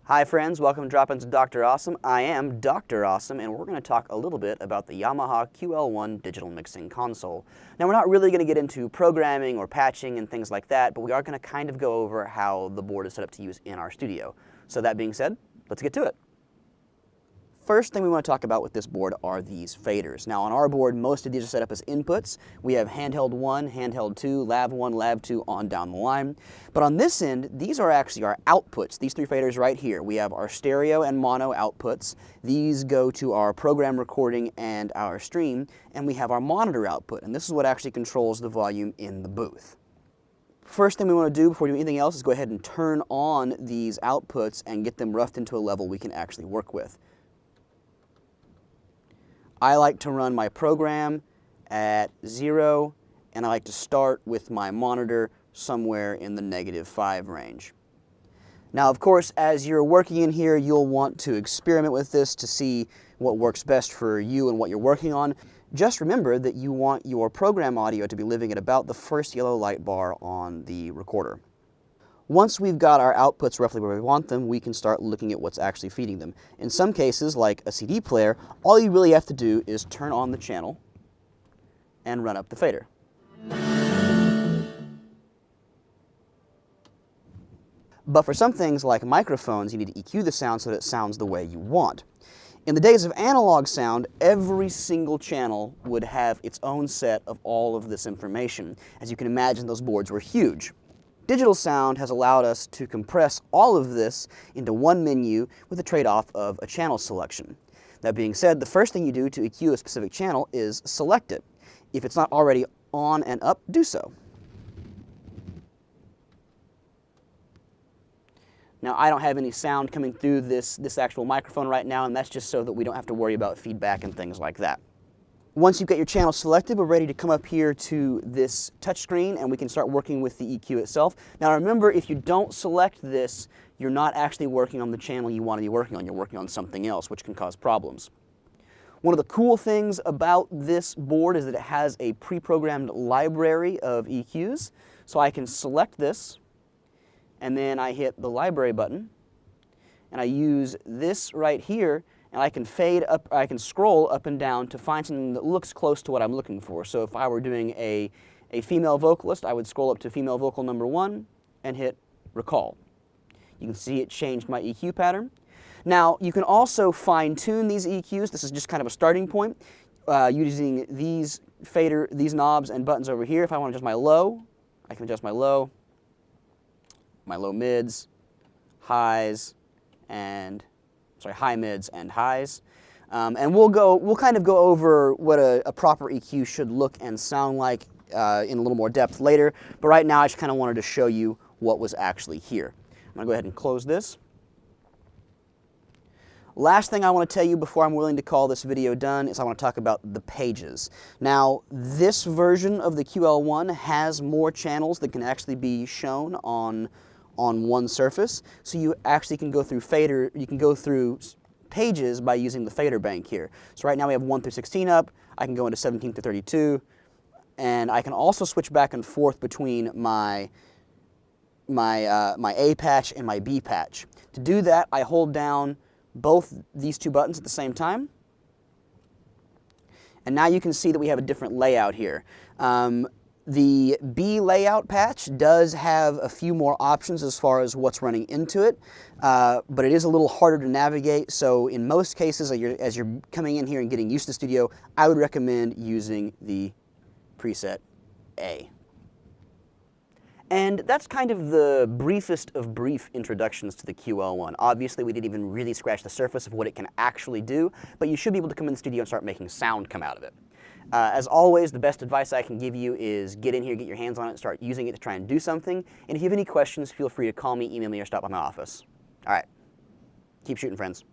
Hi friends, welcome to Drop Into Dr. Awesome. I am Dr. Awesome, and we're going to talk a little bit about the Yamaha QL1 digital mixing console. Now, we're not really going to get into programming or patching and things like that, but we are going to kind of go over how the board is set up to use in our studio. So that being said, let's get to it. First thing we want to talk about with this board are these faders. Now on our board, most of these are set up as inputs. We have handheld 1, handheld 2, lav 1, lav 2, on down the line. But on this end, these are actually our outputs. These three faders right here. We have our stereo and mono outputs. These go to our program recording and our stream. And we have our monitor output. And this is what actually controls the volume in the booth. First thing we want to do before we do anything else is go ahead and turn on these outputs and get them roughed into a level we can actually work with. I like to run my program at 0, and I like to start with my monitor somewhere in the -5 range. Now, of course, as you're working in here, you'll want to experiment with this to see what works best for you and what you're working on. Just remember that you want your program audio to be living at about the first yellow light bar on the recorder. Once we've got our outputs roughly where we want them, we can start looking at what's actually feeding them. In some cases, like a CD player, all you really have to do is turn on the channel and run up the fader. But for some things like microphones, you need to EQ the sound so that it sounds the way you want. In the days of analog sound, every single channel would have its own set of all of this information. As you can imagine, those boards were huge. Digital sound has allowed us to compress all of this into one menu with the trade-off of a channel selection. That being said, the first thing you do to EQ a specific channel is select it. If it's not already on and up, do so. Now, I don't have any sound coming through this actual microphone right now, and that's just so that we don't have to worry about feedback and things like that. Once you've got your channel selected, we're ready to come up here to this touchscreen and we can start working with the EQ itself. Now remember, if you don't select this, you're not actually working on the channel you want to be working on. You're working on something else, which can cause problems. One of the cool things about this board is that it has a pre-programmed library of EQs. So I can select this, and then I hit the library button, and I use this right here, and I can fade up, I can scroll up and down to find something that looks close to what I'm looking for. So if I were doing a female vocalist, I would scroll up to female vocal number 1 and hit recall. You can see it changed my EQ pattern. Now, you can also fine-tune these EQs. This is just kind of a starting point using these knobs and buttons over here. If I want to adjust my low, I can adjust my low mids, highs, and high mids and highs. And we'll kind of go over what a proper EQ should look and sound like in a little more depth later. But right now, I just kind of wanted to show you what was actually here. I'm going to go ahead and close this. Last thing I want to tell you before I'm willing to call this video done is I want to talk about the pages. Now, this version of the QL1 has more channels that can actually be shown on one surface, so you actually can go through pages by using the fader bank here. So right now we have 1 through 16 up. I can go into 17 through 32, and I can also switch back and forth between my A patch and my B patch. To do that, I hold down both these two buttons at the same time, and now you can see that we have a different layout here. The B layout patch does have a few more options as far as what's running into it, but it is a little harder to navigate, so in most cases, as you're coming in here and getting used to the studio, I would recommend using the preset A. And that's kind of the briefest of brief introductions to the QL1. Obviously, we didn't even really scratch the surface of what it can actually do, but you should be able to come in the studio and start making sound come out of it. As always, the best advice I can give you is get in here, get your hands on it, start using it to try and do something. And if you have any questions, feel free to call me, email me, or stop by my office. All right. Keep shooting, friends.